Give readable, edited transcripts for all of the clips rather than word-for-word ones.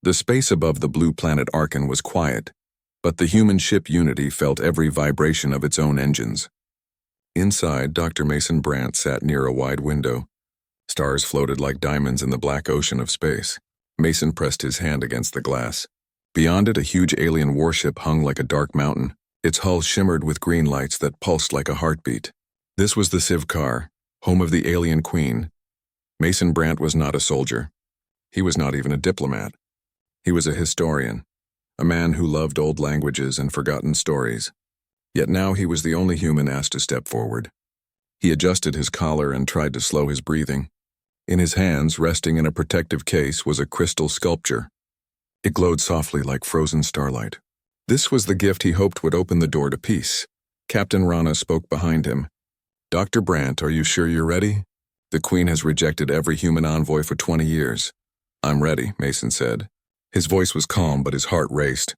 The space above the blue planet Arkan was quiet, but the human ship Unity felt every vibration of its own engines. Inside, Dr. Mason Brandt sat near a wide window. Stars floated like diamonds in the black ocean of space. Mason pressed his hand against the glass. Beyond it, a huge alien warship hung like a dark mountain. Its hull shimmered with green lights that pulsed like a heartbeat. This was the Sivkar, home of the alien queen. Mason Brandt was not a soldier. He was not even a diplomat. He was a historian, a man who loved old languages and forgotten stories. Yet now he was the only human asked to step forward. He adjusted his collar and tried to slow his breathing. In his hands, resting in a protective case, was a crystal sculpture. It glowed softly like frozen starlight. This was the gift he hoped would open the door to peace. Captain Rana spoke behind him. "Dr. Brandt, are you sure you're ready? The Queen has rejected every human envoy for 20 years. "I'm ready," Mason said. His voice was calm, but his heart raced.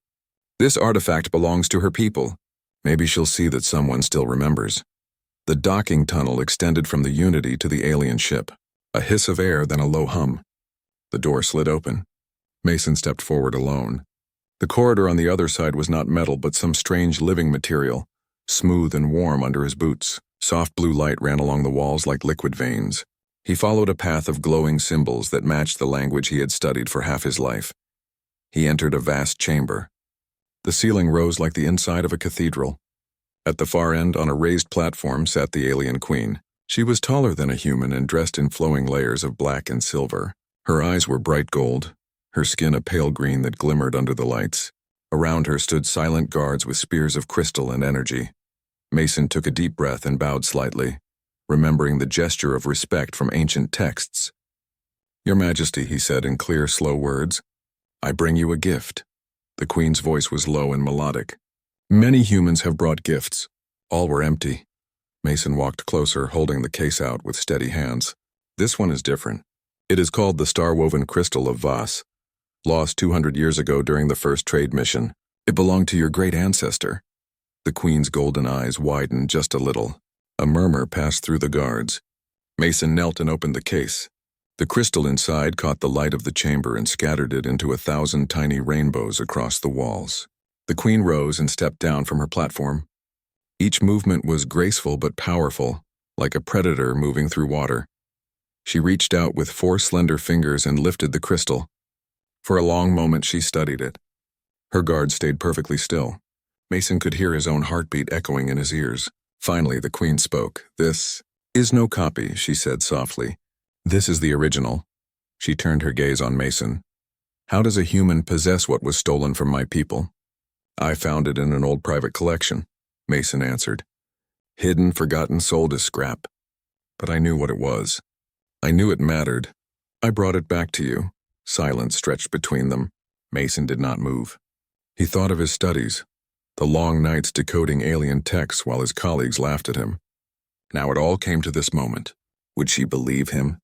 "This artifact belongs to her people. Maybe she'll see that someone still remembers." The docking tunnel extended from the Unity to the alien ship. A hiss of air, then a low hum. The door slid open. Mason stepped forward alone. The corridor on the other side was not metal, but some strange living material, smooth and warm under his boots. Soft blue light ran along the walls like liquid veins. He followed a path of glowing symbols that matched the language he had studied for half his life. He entered a vast chamber. The ceiling rose like the inside of a cathedral. At the far end, on a raised platform, sat the alien queen. She was taller than a human and dressed in flowing layers of black and silver. Her eyes were bright gold, her skin a pale green that glimmered under the lights. Around her stood silent guards with spears of crystal and energy. Mason took a deep breath and bowed slightly, remembering the gesture of respect from ancient texts. "Your Majesty," he said in clear, slow words, "I bring you a gift." The Queen's voice was low and melodic. "Many humans have brought gifts. All were empty." Mason walked closer, holding the case out with steady hands. "This one is different. It is called the Star-Woven Crystal of Vas, lost 200 years ago during the first trade mission. It belonged to your great ancestor." The Queen's golden eyes widened just a little. A murmur passed through the guards. Mason knelt and opened the case. The crystal inside caught the light of the chamber and scattered it into 1,000 tiny rainbows across the walls. The Queen rose and stepped down from her platform. Each movement was graceful but powerful, like a predator moving through water. She reached out with 4 slender fingers and lifted the crystal. For a long moment she studied it. Her guards stayed perfectly still. Mason could hear his own heartbeat echoing in his ears. Finally, the Queen spoke. "This is no copy," she said softly. "This is the original." She turned her gaze on Mason. "How does a human possess what was stolen from my people?" "I found it in an old private collection," Mason answered. "Hidden, forgotten, sold as scrap. But I knew what it was. I knew it mattered. I brought it back to you." Silence stretched between them. Mason did not move. He thought of his studies, the long nights decoding alien texts while his colleagues laughed at him. Now it all came to this moment. Would she believe him?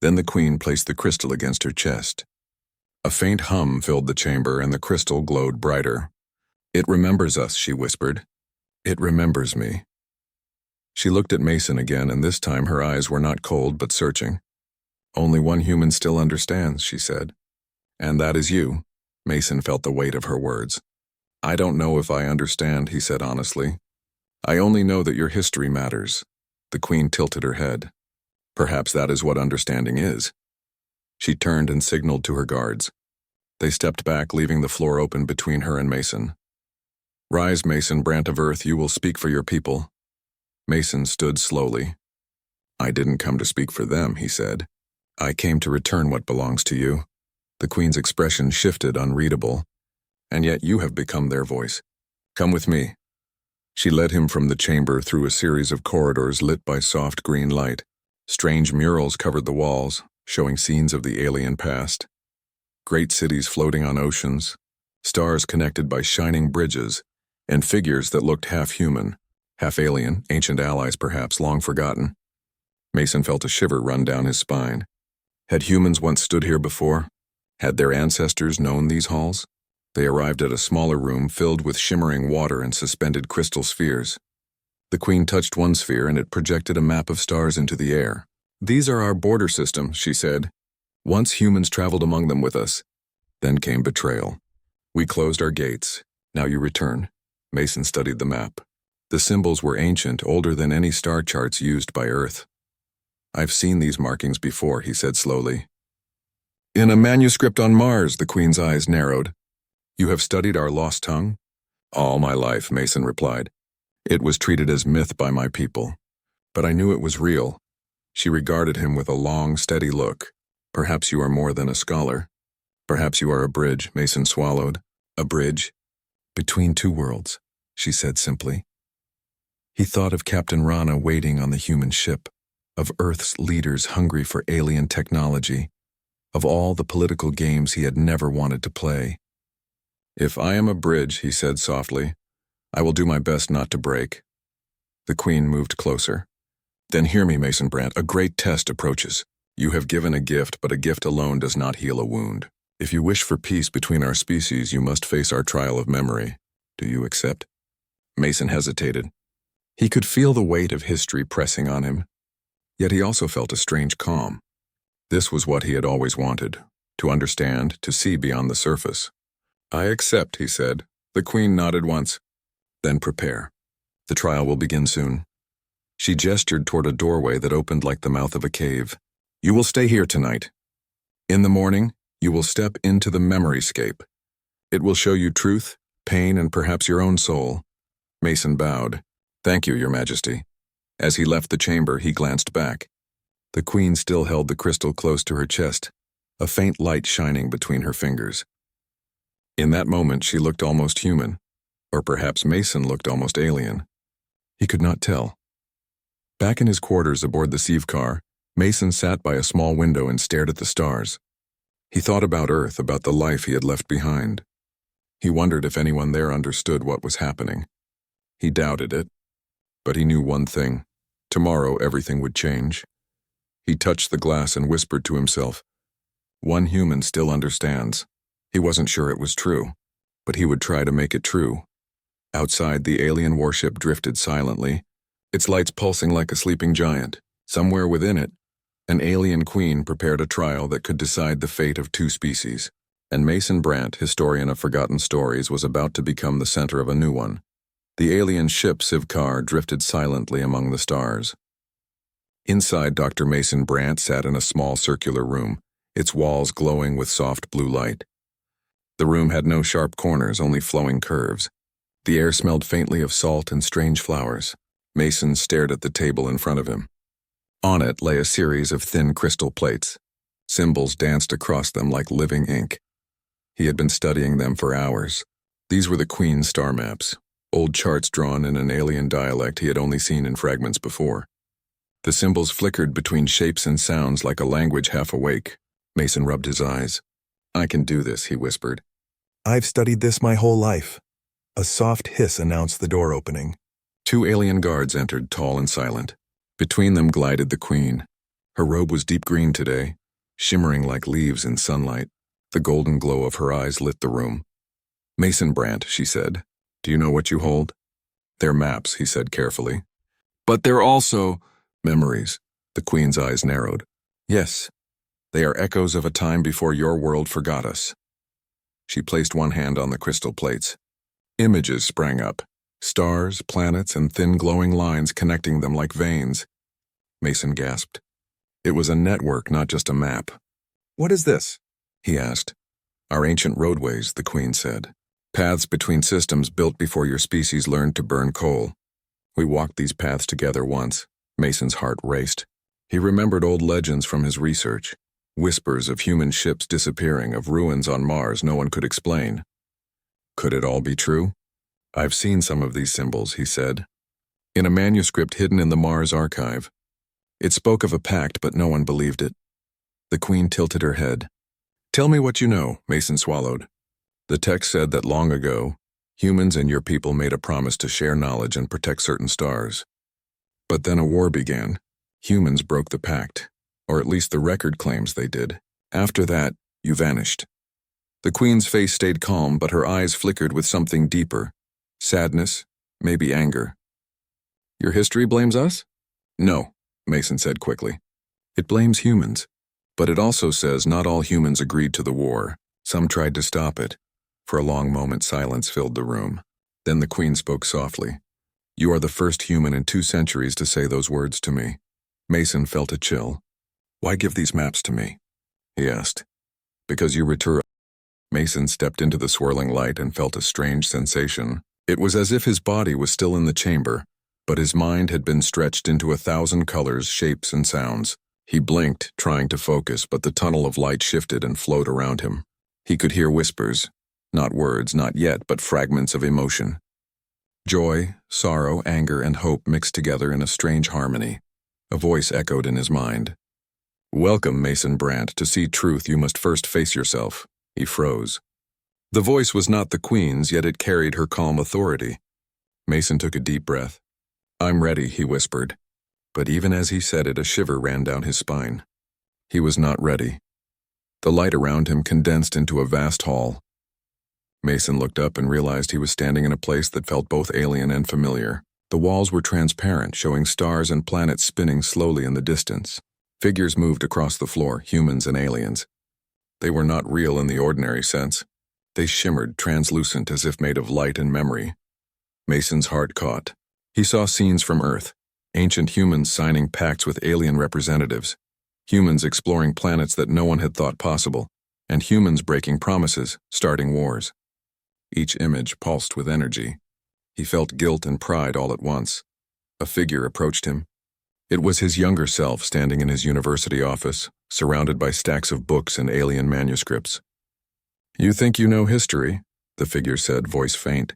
Then the Queen placed the crystal against her chest. A faint hum filled the chamber and the crystal glowed brighter. "It remembers us," she whispered. "It remembers me." She looked at Mason again, and this time her eyes were not cold but searching. "Only one human still understands," she said. "And that is you." Mason felt the weight of her words. "I don't know if I understand," he said honestly. "I only know that your history matters." The Queen tilted her head. "Perhaps that is what understanding is." She turned and signaled to her guards. They stepped back, leaving the floor open between her and Mason. "Rise, Mason Brandt of Earth, you will speak for your people." Mason stood slowly. "I didn't come to speak for them," he said. "I came to return what belongs to you." The Queen's expression shifted, unreadable. "And yet you have become their voice. Come with me." She led him from the chamber through a series of corridors lit by soft green light. Strange murals covered the walls, showing scenes of the alien past. Great cities floating on oceans, stars connected by shining bridges, and figures that looked half human, half alien, ancient allies perhaps, long forgotten. Mason felt a shiver run down his spine. Had humans once stood here before? Had their ancestors known these halls? They arrived at a smaller room filled with shimmering water and suspended crystal spheres. The Queen touched one sphere and it projected a map of stars into the air. "These are our border systems," she said. "Once humans traveled among them with us. Then came betrayal. We closed our gates. Now you return. Mason studied the map. The symbols were ancient, older than any star charts used by Earth. I've seen these markings before, he said slowly. In a manuscript on Mars, the Queen's eyes narrowed. You have studied our lost tongue? All my life, Mason replied. It was treated as myth by my people. But I knew it was real. She regarded him with a long, steady look. Perhaps you are more than a scholar. Perhaps you are a bridge, Mason swallowed. A bridge? Between two worlds, she said simply. He thought of Captain Rana waiting on the human ship, of Earth's leaders hungry for alien technology, of all the political games he had never wanted to play. If I am a bridge, he said softly, I will do my best not to break. The Queen moved closer. Then hear me, Mason Brandt, a great test approaches. You have given a gift, but a gift alone does not heal a wound. If you wish for peace between our species, you must face our trial of memory. Do you accept? Mason hesitated. He could feel the weight of history pressing on him. Yet he also felt a strange calm. This was what he had always wanted, to understand, to see beyond the surface. I accept, he said. The Queen nodded once. Then prepare. The trial will begin soon. She gestured toward a doorway that opened like the mouth of a cave. You will stay here tonight. In the morning, you will step into the memoryscape. It will show you truth, pain, and perhaps your own soul. Mason bowed. Thank you, Your Majesty. As he left the chamber, he glanced back. The Queen still held the crystal close to her chest, a faint light shining between her fingers. In that moment, she looked almost human, or perhaps Mason looked almost alien. He could not tell. Back in his quarters aboard the Sieve car, Mason sat by a small window and stared at the stars. He thought about Earth, about the life he had left behind. He wondered if anyone there understood what was happening. He doubted it, but he knew one thing. Tomorrow everything would change. He touched the glass and whispered to himself, one human still understands. He wasn't sure it was true, but he would try to make it true. Outside, the alien warship drifted silently, its lights pulsing like a sleeping giant. Somewhere within it, an alien queen prepared a trial that could decide the fate of two species, and Mason Brandt, historian of forgotten stories, was about to become the center of a new one. The alien ship Sivkar drifted silently among the stars. Inside, Dr. Mason Brandt sat in a small circular room, its walls glowing with soft blue light. The room had no sharp corners, only flowing curves. The air smelled faintly of salt and strange flowers. Mason stared at the table in front of him. On it lay a series of thin crystal plates. Symbols danced across them like living ink. He had been studying them for hours. These were the Queen's star maps, old charts drawn in an alien dialect he had only seen in fragments before. The symbols flickered between shapes and sounds like a language half awake. Mason rubbed his eyes. I can do this, he whispered. I've studied this my whole life. A soft hiss announced the door opening. Two alien guards entered, tall and silent. Between them glided the Queen. Her robe was deep green today, shimmering like leaves in sunlight. The golden glow of her eyes lit the room. Mason Brandt, she said, do you know what you hold? They're maps, he said carefully. But they're also memories. The Queen's eyes narrowed. Yes, they are echoes of a time before your world forgot us. She placed one hand on the crystal plates. Images sprang up. Stars, planets, and thin glowing lines connecting them like veins. Mason gasped. It was a network, not just a map. What is this? He asked. Our ancient roadways, the Queen said. Paths between systems built before your species learned to burn coal. We walked these paths together once. Mason's heart raced. He remembered old legends from his research. Whispers of human ships disappearing, of ruins on Mars no one could explain. Could it all be true? I've seen some of these symbols, he said, in a manuscript hidden in the Mars archive. It spoke of a pact, but no one believed it. The Queen tilted her head. Tell me what you know, Mason swallowed. The text said that long ago, humans and your people made a promise to share knowledge and protect certain stars. But then a war began. Humans broke the pact, or at least the record claims they did. After that, you vanished. The Queen's face stayed calm, but her eyes flickered with something deeper. Sadness, maybe anger. Your history blames us? No, Mason said quickly. It blames humans. But it also says not all humans agreed to the war. Some tried to stop it. For a long moment, silence filled the room. Then the Queen spoke softly. "You are the first human in 2 centuries to say those words to me." Mason felt a chill. "Why give these maps to me?" he asked. "Because you return." Mason stepped into the swirling light and felt a strange sensation. It was as if his body was still in the chamber, but his mind had been stretched into 1,000 colors, shapes, and sounds. He blinked, trying to focus, but the tunnel of light shifted and flowed around him. He could hear whispers. Not words, not yet, but fragments of emotion. Joy, sorrow, anger, and hope mixed together in a strange harmony. A voice echoed in his mind. "Welcome, Mason Brandt. To see truth, you must first face yourself." He froze. The voice was not the Queen's, yet it carried her calm authority. Mason took a deep breath. "I'm ready," he whispered. But even as he said it, a shiver ran down his spine. He was not ready. The light around him condensed into a vast hall. Mason looked up and realized he was standing in a place that felt both alien and familiar. The walls were transparent, showing stars and planets spinning slowly in the distance. Figures moved across the floor, humans and aliens. They were not real in the ordinary sense. They shimmered, translucent, as if made of light and memory. Mason's heart caught. He saw scenes from Earth, ancient humans signing pacts with alien representatives, humans exploring planets that no one had thought possible, and humans breaking promises, starting wars. Each image pulsed with energy. He felt guilt and pride all at once. A figure approached him. It was his younger self standing in his university office, surrounded by stacks of books and alien manuscripts. "You think you know history," the figure said, voice faint.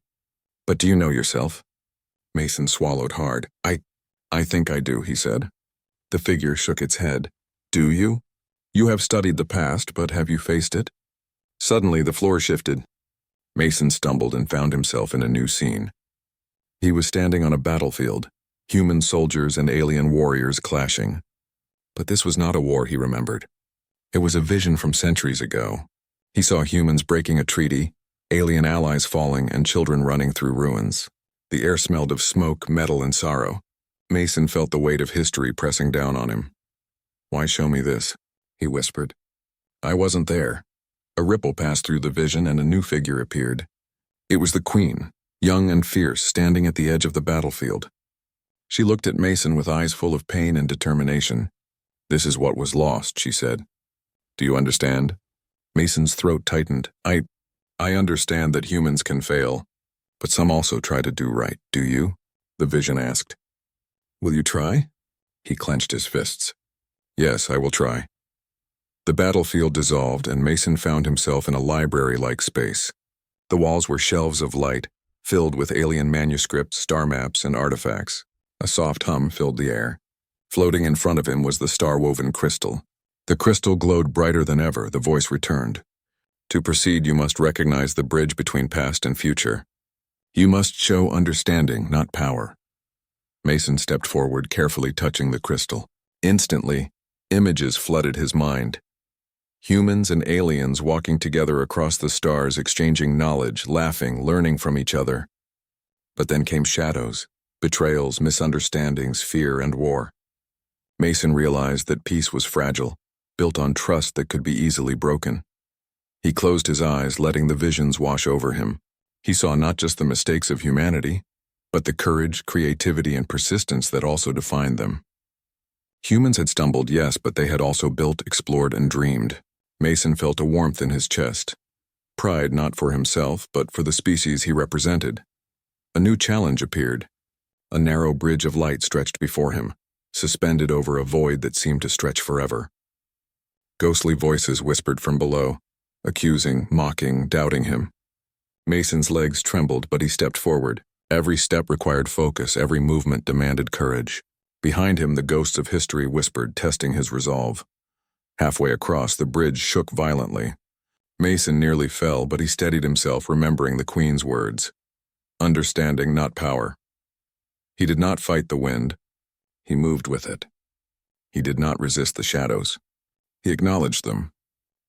"But do you know yourself?" Mason swallowed hard. I think I do," he said. The figure shook its head. "Do you? You have studied the past, but have you faced it?" Suddenly, the floor shifted. Mason stumbled and found himself in a new scene. He was standing on a battlefield, human soldiers and alien warriors clashing. But this was not a war, he remembered. It was a vision from centuries ago. He saw humans breaking a treaty, alien allies falling, and children running through ruins. The air smelled of smoke, metal, and sorrow. Mason felt the weight of history pressing down on him. "Why show me this?" he whispered. "I wasn't there." A ripple passed through the vision and a new figure appeared. It was the Queen, young and fierce, standing at the edge of the battlefield. She looked at Mason with eyes full of pain and determination. "This is what was lost," she said. "Do you understand?" Mason's throat tightened. I understand that humans can fail, but some also try to do right. Do you?" the vision asked. "Will you try?" He clenched his fists. "Yes, I will try." The battlefield dissolved, and Mason found himself in a library-like space. The walls were shelves of light, filled with alien manuscripts, star maps, and artifacts. A soft hum filled the air. Floating in front of him was the star-woven crystal. The crystal glowed brighter than ever. The voice returned. "To proceed, you must recognize the bridge between past and future. You must show understanding, not power." Mason stepped forward, carefully touching the crystal. Instantly, images flooded his mind. Humans and aliens walking together across the stars, exchanging knowledge, laughing, learning from each other. But then came shadows, betrayals, misunderstandings, fear, and war. Mason realized that peace was fragile, built on trust that could be easily broken. He closed his eyes, letting the visions wash over him. He saw not just the mistakes of humanity, but the courage, creativity, and persistence that also defined them. Humans had stumbled, yes, but they had also built, explored, and dreamed. Mason felt a warmth in his chest. Pride not for himself, but for the species he represented. A new challenge appeared. A narrow bridge of light stretched before him, suspended over a void that seemed to stretch forever. Ghostly voices whispered from below, accusing, mocking, doubting him. Mason's legs trembled, but he stepped forward. Every step required focus, every movement demanded courage. Behind him, the ghosts of history whispered, testing his resolve. Halfway across, the bridge shook violently. Mason nearly fell, but he steadied himself, remembering the Queen's words. Understanding, not power. He did not fight the wind. He moved with it. He did not resist the shadows. He acknowledged them.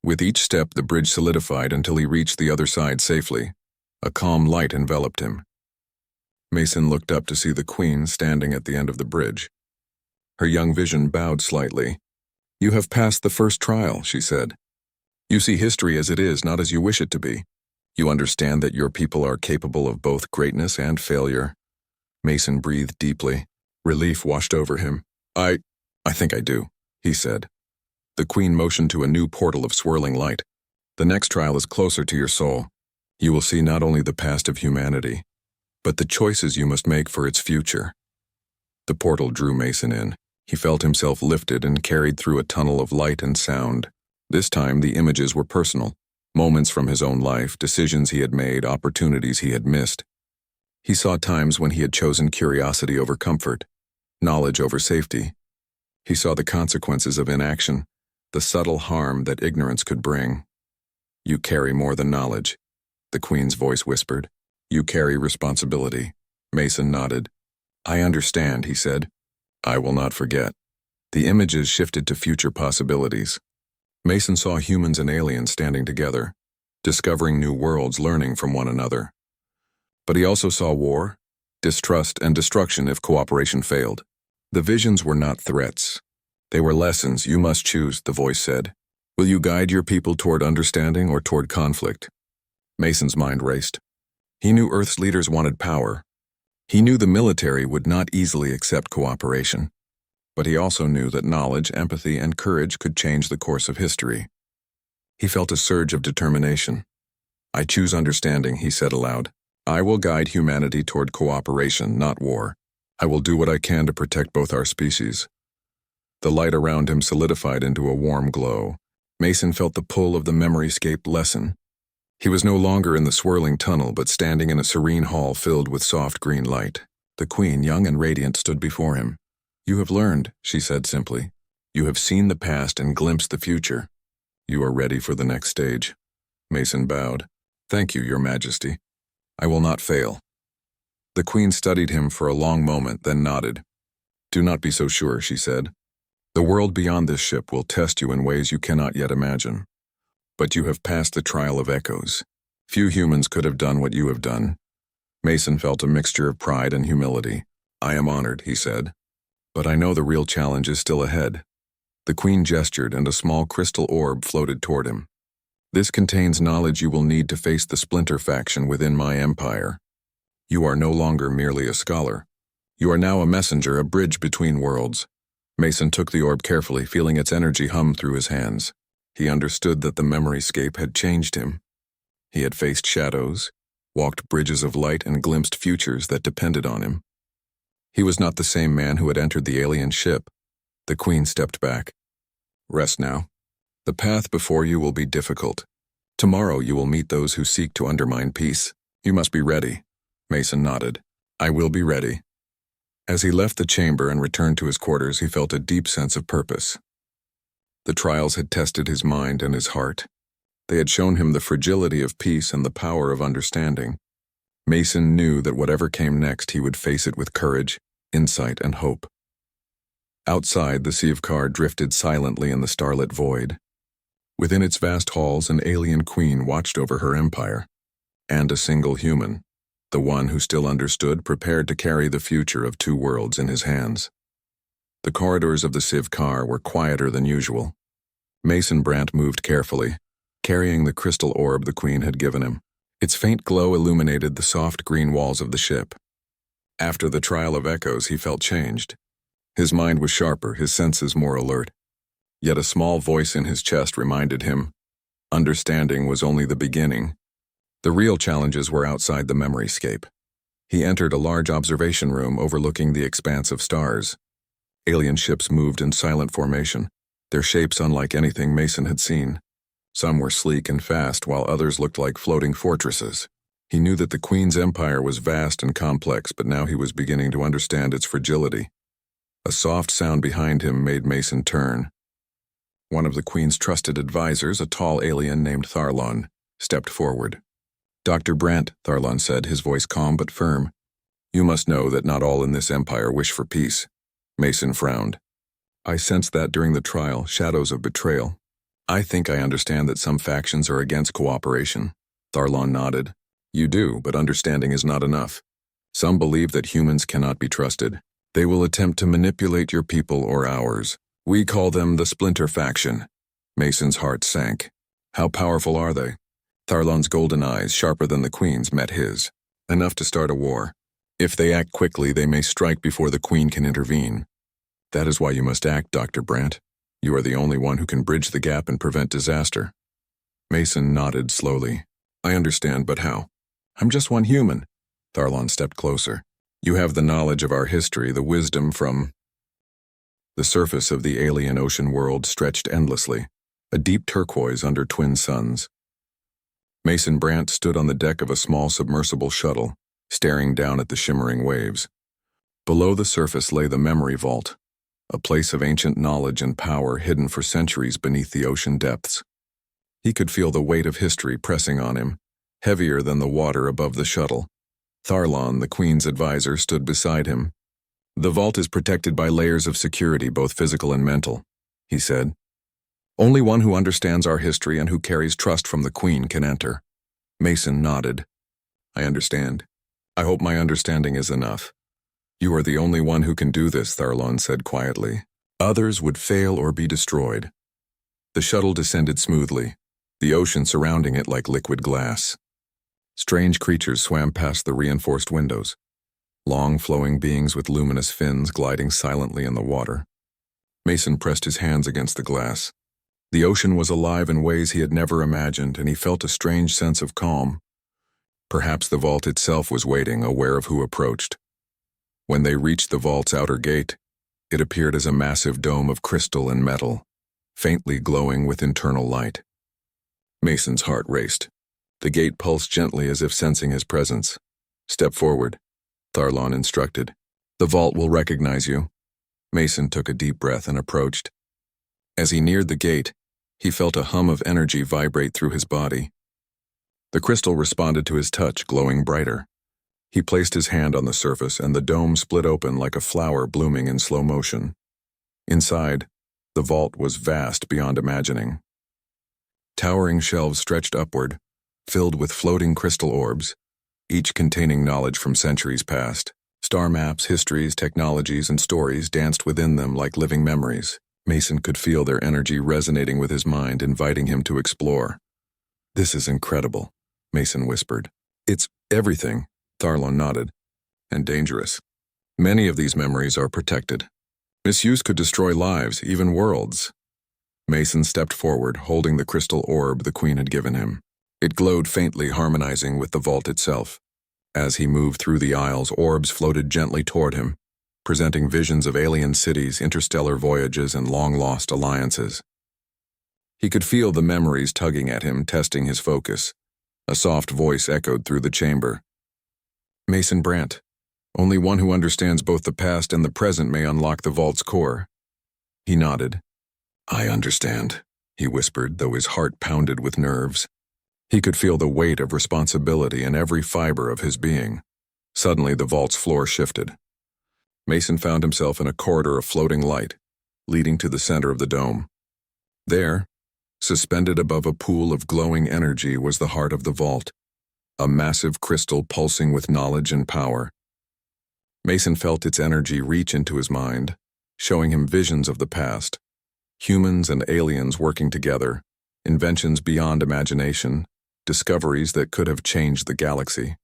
With each step, the bridge solidified until he reached the other side safely. A calm light enveloped him. Mason looked up to see the Queen standing at the end of the bridge. Her young vision bowed slightly. "You have passed the first trial," she said. You see history as it is, not as you wish it to be. You understand that your people are capable of both greatness and failure. Mason breathed deeply. Relief washed over him. I think I do, he said. The Queen motioned to a new portal of swirling light. The next trial is closer to your soul. You will see not only the past of humanity, but the choices you must make for its future. The portal drew Mason in. He felt himself lifted and carried through a tunnel of light and sound. This time the images were personal. Moments from his own life, decisions he had made, opportunities he had missed. He saw times when he had chosen curiosity over comfort, knowledge over safety. He saw the consequences of inaction, the subtle harm that ignorance could bring. You carry more than knowledge, the Queen's voice whispered. You carry responsibility. Mason nodded. I understand, he said. I will not forget. The images shifted to future possibilities. Mason saw humans and aliens standing together, discovering new worlds, learning from one another. But he also saw war, distrust, and destruction if cooperation failed. The visions were not threats. They were lessons. You must choose, the voice said. Will you guide your people toward understanding or toward conflict? Mason's mind raced. He knew Earth's leaders wanted power. He knew the military would not easily accept cooperation. But he also knew that knowledge, empathy, and courage could change the course of history. He felt a surge of determination. I choose understanding, he said aloud. I will guide humanity toward cooperation, not war. I will do what I can to protect both our species. The light around him solidified into a warm glow. Mason felt the pull of the memoryscape lessen. He was no longer in the swirling tunnel, but standing in a serene hall filled with soft green light. The Queen, young and radiant, stood before him. You have learned, she said simply. You have seen the past and glimpsed the future. You are ready for the next stage. Mason bowed. Thank you, Your Majesty. I will not fail. The Queen studied him for a long moment, then nodded. Do not be so sure, she said. The world beyond this ship will test you in ways you cannot yet imagine. But you have passed the trial of echoes. Few humans could have done what you have done. Mason felt a mixture of pride and humility. I am honored, he said. But I know the real challenge is still ahead. The Queen gestured, and a small crystal orb floated toward him. This contains knowledge you will need to face the splinter faction within my empire. You are no longer merely a scholar. You are now a messenger, a bridge between worlds. Mason took the orb carefully, feeling its energy hum through his hands. He understood that the memoryscape had changed him. He had faced shadows, walked bridges of light, and glimpsed futures that depended on him. He was not the same man who had entered the alien ship. The Queen stepped back. Rest now. The path before you will be difficult. Tomorrow you will meet those who seek to undermine peace. You must be ready. Mason nodded. I will be ready. As he left the chamber and returned to his quarters, he felt a deep sense of purpose. The trials had tested his mind and his heart. They had shown him the fragility of peace and the power of understanding. Mason knew that whatever came next, he would face it with courage, insight, and hope. Outside, the Scifi drifted silently in the starlit void. Within its vast halls, an alien queen watched over her empire. And a single human, the one who still understood, prepared to carry the future of two worlds in his hands. The corridors of the Scifi were quieter than usual. Mason Brandt moved carefully, carrying the crystal orb the Queen had given him. Its faint glow illuminated the soft green walls of the ship. After the trial of echoes, he felt changed. His mind was sharper, his senses more alert. Yet a small voice in his chest reminded him, understanding was only the beginning. The real challenges were outside the memoryscape. He entered a large observation room overlooking the expanse of stars. Alien ships moved in silent formation, their shapes unlike anything Mason had seen. Some were sleek and fast, while others looked like floating fortresses. He knew that the Queen's empire was vast and complex, but now he was beginning to understand its fragility. A soft sound behind him made Mason turn. One of the Queen's trusted advisors, a tall alien named Tharlon, stepped forward. Dr. Brandt, Tharlon said, his voice calm but firm. You must know that not all in this empire wish for peace. Mason frowned. I sensed that during the trial, shadows of betrayal. I think I understand that some factions are against cooperation. Tharlon nodded. You do, but understanding is not enough. Some believe that humans cannot be trusted. They will attempt to manipulate your people or ours. We call them the Splinter Faction. Mason's heart sank. How powerful are they? Tharlon's golden eyes, sharper than the Queen's, met his. Enough to start a war. If they act quickly, they may strike before the Queen can intervene. That is why you must act, Dr. Brandt. You are the only one who can bridge the gap and prevent disaster. Mason nodded slowly. I understand, but how? I'm just one human. Tharlon stepped closer. You have the knowledge of our history, the wisdom from... The surface of the alien ocean world stretched endlessly, a deep turquoise under twin suns. Mason Brandt stood on the deck of a small submersible shuttle, staring down at the shimmering waves. Below the surface lay the memory vault, a place of ancient knowledge and power hidden for centuries beneath the ocean depths. He could feel the weight of history pressing on him, heavier than the water above the shuttle. Tharlon, the Queen's advisor, stood beside him. The vault is protected by layers of security, both physical and mental, he said. Only one who understands our history and who carries trust from the Queen can enter. Mason nodded. I understand. I hope my understanding is enough. You are the only one who can do this, Tharlon said quietly. Others would fail or be destroyed. The shuttle descended smoothly, the ocean surrounding it like liquid glass. Strange creatures swam past the reinforced windows, long flowing beings with luminous fins gliding silently in the water. Mason pressed his hands against the glass. The ocean was alive in ways he had never imagined, and he felt a strange sense of calm. Perhaps the vault itself was waiting, aware of who approached. When they reached the vault's outer gate, it appeared as a massive dome of crystal and metal, faintly glowing with internal light. Mason's heart raced. The gate pulsed gently as if sensing his presence. Step forward, Tharlon instructed. The vault will recognize you. Mason took a deep breath and approached. As he neared the gate, he felt a hum of energy vibrate through his body. The crystal responded to his touch, glowing brighter. He placed his hand on the surface, and the dome split open like a flower blooming in slow motion. Inside, the vault was vast beyond imagining. Towering shelves stretched upward, filled with floating crystal orbs, each containing knowledge from centuries past. Star maps, histories, technologies, and stories danced within them like living memories. Mason could feel their energy resonating with his mind, inviting him to explore. This is incredible, Mason whispered. It's everything, Tharlon nodded, and dangerous. Many of these memories are protected. Misuse could destroy lives, even worlds. Mason stepped forward, holding the crystal orb the Queen had given him. It glowed faintly, harmonizing with the vault itself. As he moved through the aisles, orbs floated gently toward him, presenting visions of alien cities, interstellar voyages, and long-lost alliances. He could feel the memories tugging at him, testing his focus. A soft voice echoed through the chamber. Mason Brandt, only one who understands both the past and the present may unlock the vault's core. He nodded. I understand, he whispered, though his heart pounded with nerves. He could feel the weight of responsibility in every fiber of his being. Suddenly, the vault's floor shifted. Mason found himself in a corridor of floating light, leading to the center of the dome. There, suspended above a pool of glowing energy, was the heart of the vault, a massive crystal pulsing with knowledge and power. Mason felt its energy reach into his mind, showing him visions of the past, humans and aliens working together, inventions beyond imagination, discoveries that could have changed the galaxy.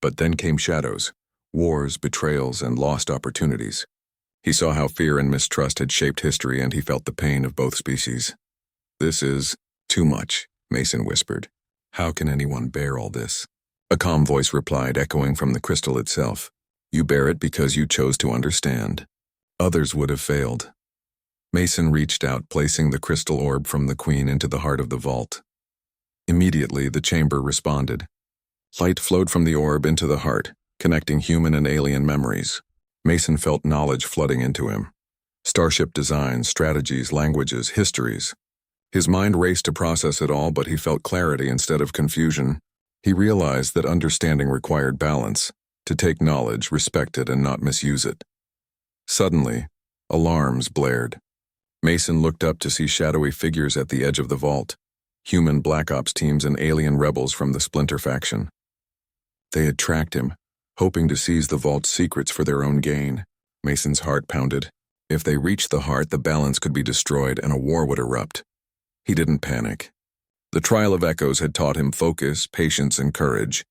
But then came shadows, wars, betrayals, and lost opportunities. He saw how fear and mistrust had shaped history, and he felt the pain of both species. This is too much, Mason whispered. How can anyone bear all this? A calm voice replied, echoing from the crystal itself. You bear it because you chose to understand. Others would have failed. Mason reached out, placing the crystal orb from the Queen into the heart of the vault. Immediately, the chamber responded. Light flowed from the orb into the heart, connecting human and alien memories. Mason felt knowledge flooding into him. Starship designs, strategies, languages, histories. His mind raced to process it all, but he felt clarity instead of confusion. He realized that understanding required balance, to take knowledge, respect it, and not misuse it. Suddenly, alarms blared. Mason looked up to see shadowy figures at the edge of the vault, human Black Ops teams and alien rebels from the Splinter faction. They had tracked him, hoping to seize the vault's secrets for their own gain. Mason's heart pounded. If they reached the heart, the balance could be destroyed and a war would erupt. He didn't panic. The trial of echoes had taught him focus, patience, and courage.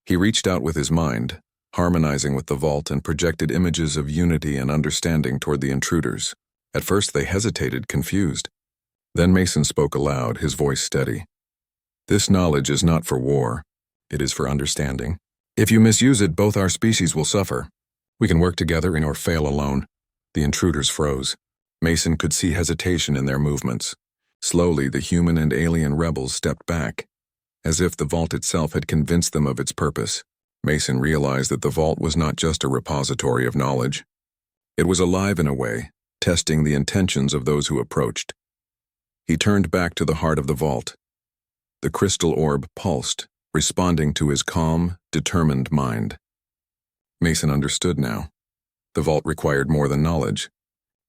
He reached out with his mind, harmonizing with the vault, and projected images of unity and understanding toward the intruders. At first they hesitated, confused. Then Mason spoke aloud, his voice steady. "This knowledge is not for war. It is for understanding. If you misuse it, both our species will suffer. We can work together or fail alone." The intruders froze. Mason could see hesitation in their movements. Slowly, the human and alien rebels stepped back, as if the vault itself had convinced them of its purpose. Mason realized that the vault was not just a repository of knowledge. It was alive in a way, testing the intentions of those who approached. He turned back to the heart of the vault. The crystal orb pulsed, responding to his calm, determined mind. Mason understood now. The vault required more than knowledge.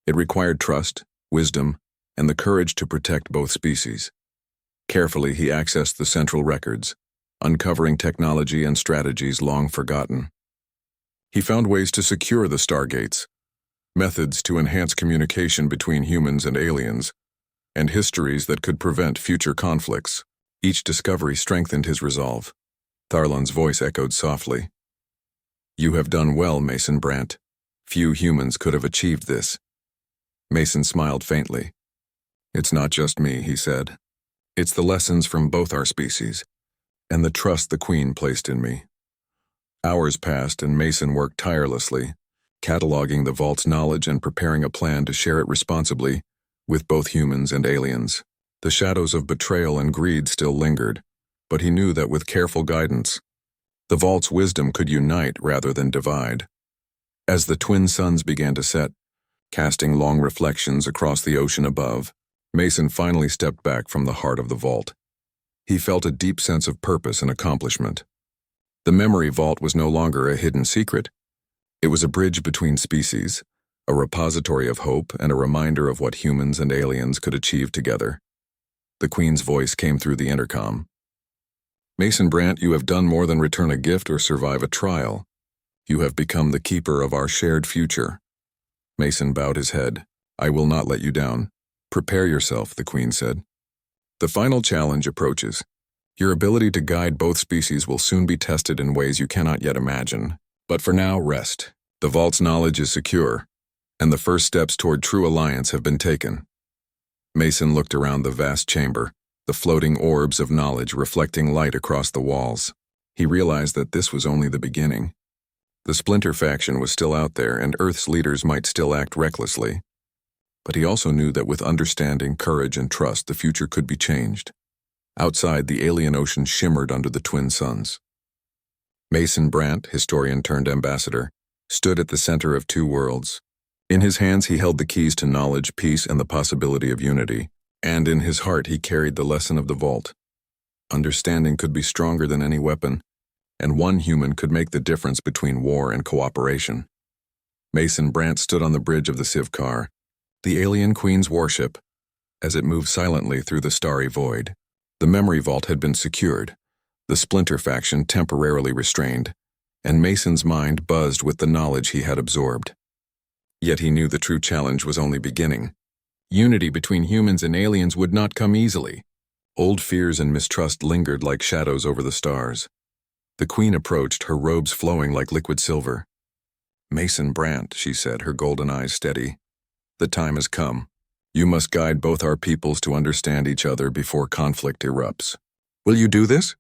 It required trust, wisdom, and the courage to protect both species. Carefully, he accessed the central records, uncovering technology and strategies long forgotten. He found ways to secure the stargates, methods to enhance communication between humans and aliens, and histories that could prevent future conflicts. Each discovery strengthened his resolve. Tharlan's voice echoed softly. "You have done well, Mason Brandt. Few humans could have achieved this." Mason smiled faintly. "It's not just me," he said. "It's the lessons from both our species, and the trust the Queen placed in me." Hours passed and Mason worked tirelessly, cataloging the vault's knowledge and preparing a plan to share it responsibly with both humans and aliens. The shadows of betrayal and greed still lingered, but he knew that with careful guidance, the vault's wisdom could unite rather than divide. As the twin suns began to set, casting long reflections across the ocean above, Mason finally stepped back from the heart of the vault. He felt a deep sense of purpose and accomplishment. The memory vault was no longer a hidden secret. It was a bridge between species, a repository of hope and a reminder of what humans and aliens could achieve together. The Queen's voice came through the intercom. "Mason Brandt, you have done more than return a gift or survive a trial. You have become the keeper of our shared future." Mason bowed his head. "I will not let you down. Prepare yourself," the Queen said. "The final challenge approaches. Your ability to guide both species will soon be tested in ways you cannot yet imagine. But for now, rest. The vault's knowledge is secure, and the first steps toward true alliance have been taken." Mason looked around the vast chamber, the floating orbs of knowledge reflecting light across the walls. He realized that this was only the beginning. The Splinter faction was still out there, and Earth's leaders might still act recklessly. But he also knew that with understanding, courage, and trust, the future could be changed. Outside, the alien ocean shimmered under the twin suns. Mason Brandt, historian turned ambassador, stood at the center of two worlds. In his hands he held the keys to knowledge, peace, and the possibility of unity. And in his heart he carried the lesson of the vault. Understanding could be stronger than any weapon, and one human could make the difference between war and cooperation. Mason Brandt stood on the bridge of the Scifi, the alien Queen's warship, as it moved silently through the starry void. The memory vault had been secured, the Splinter faction temporarily restrained, and Mason's mind buzzed with the knowledge he had absorbed. Yet he knew the true challenge was only beginning. Unity between humans and aliens would not come easily. Old fears and mistrust lingered like shadows over the stars. The Queen approached, her robes flowing like liquid silver. "Mason Brandt," she said, her golden eyes steady. "The time has come. You must guide both our peoples to understand each other before conflict erupts." "Will you do this?"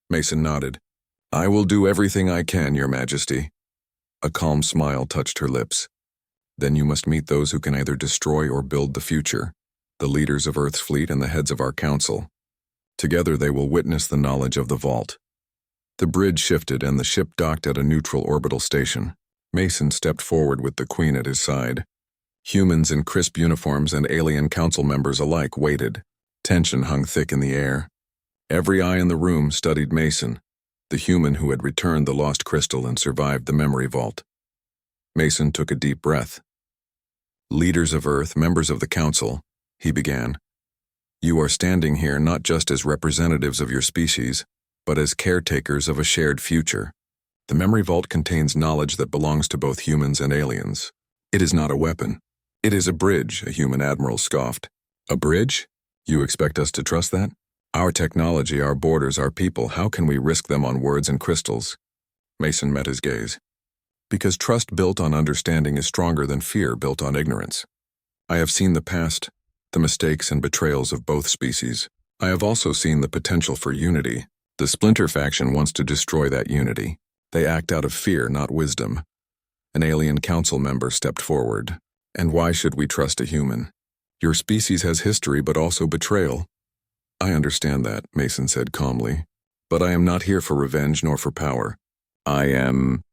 Mason nodded. "I will do everything I can, Your Majesty." A calm smile touched her lips. "Then you must meet those who can either destroy or build the future, the leaders of Earth's fleet and the heads of our council. Together they will witness the knowledge of the vault." The bridge shifted and the ship docked at a neutral orbital station. Mason stepped forward with the Queen at his side. Humans in crisp uniforms and alien council members alike waited. Tension hung thick in the air. Every eye in the room studied Mason, the human who had returned the lost crystal and survived the memory vault. Mason took a deep breath. "Leaders of Earth, members of the Council," he began. "You are standing here not just as representatives of your species, but as caretakers of a shared future. The memory vault contains knowledge that belongs to both humans and aliens. It is not a weapon. It is a bridge," a human admiral scoffed. "A bridge? You expect us to trust that?" Our technology, our borders, our people, how can we risk them on words and crystals? Mason met his gaze. Because trust built on understanding is stronger than fear built on ignorance. I have seen the past, the mistakes and betrayals of both species. I have also seen the potential for unity. The Splinter faction wants to destroy that unity. They act out of fear, not wisdom. An alien council member stepped forward. And why should we trust a human? Your species has history but also betrayal. I understand that, Mason said calmly. But I am not here for revenge nor for power. I am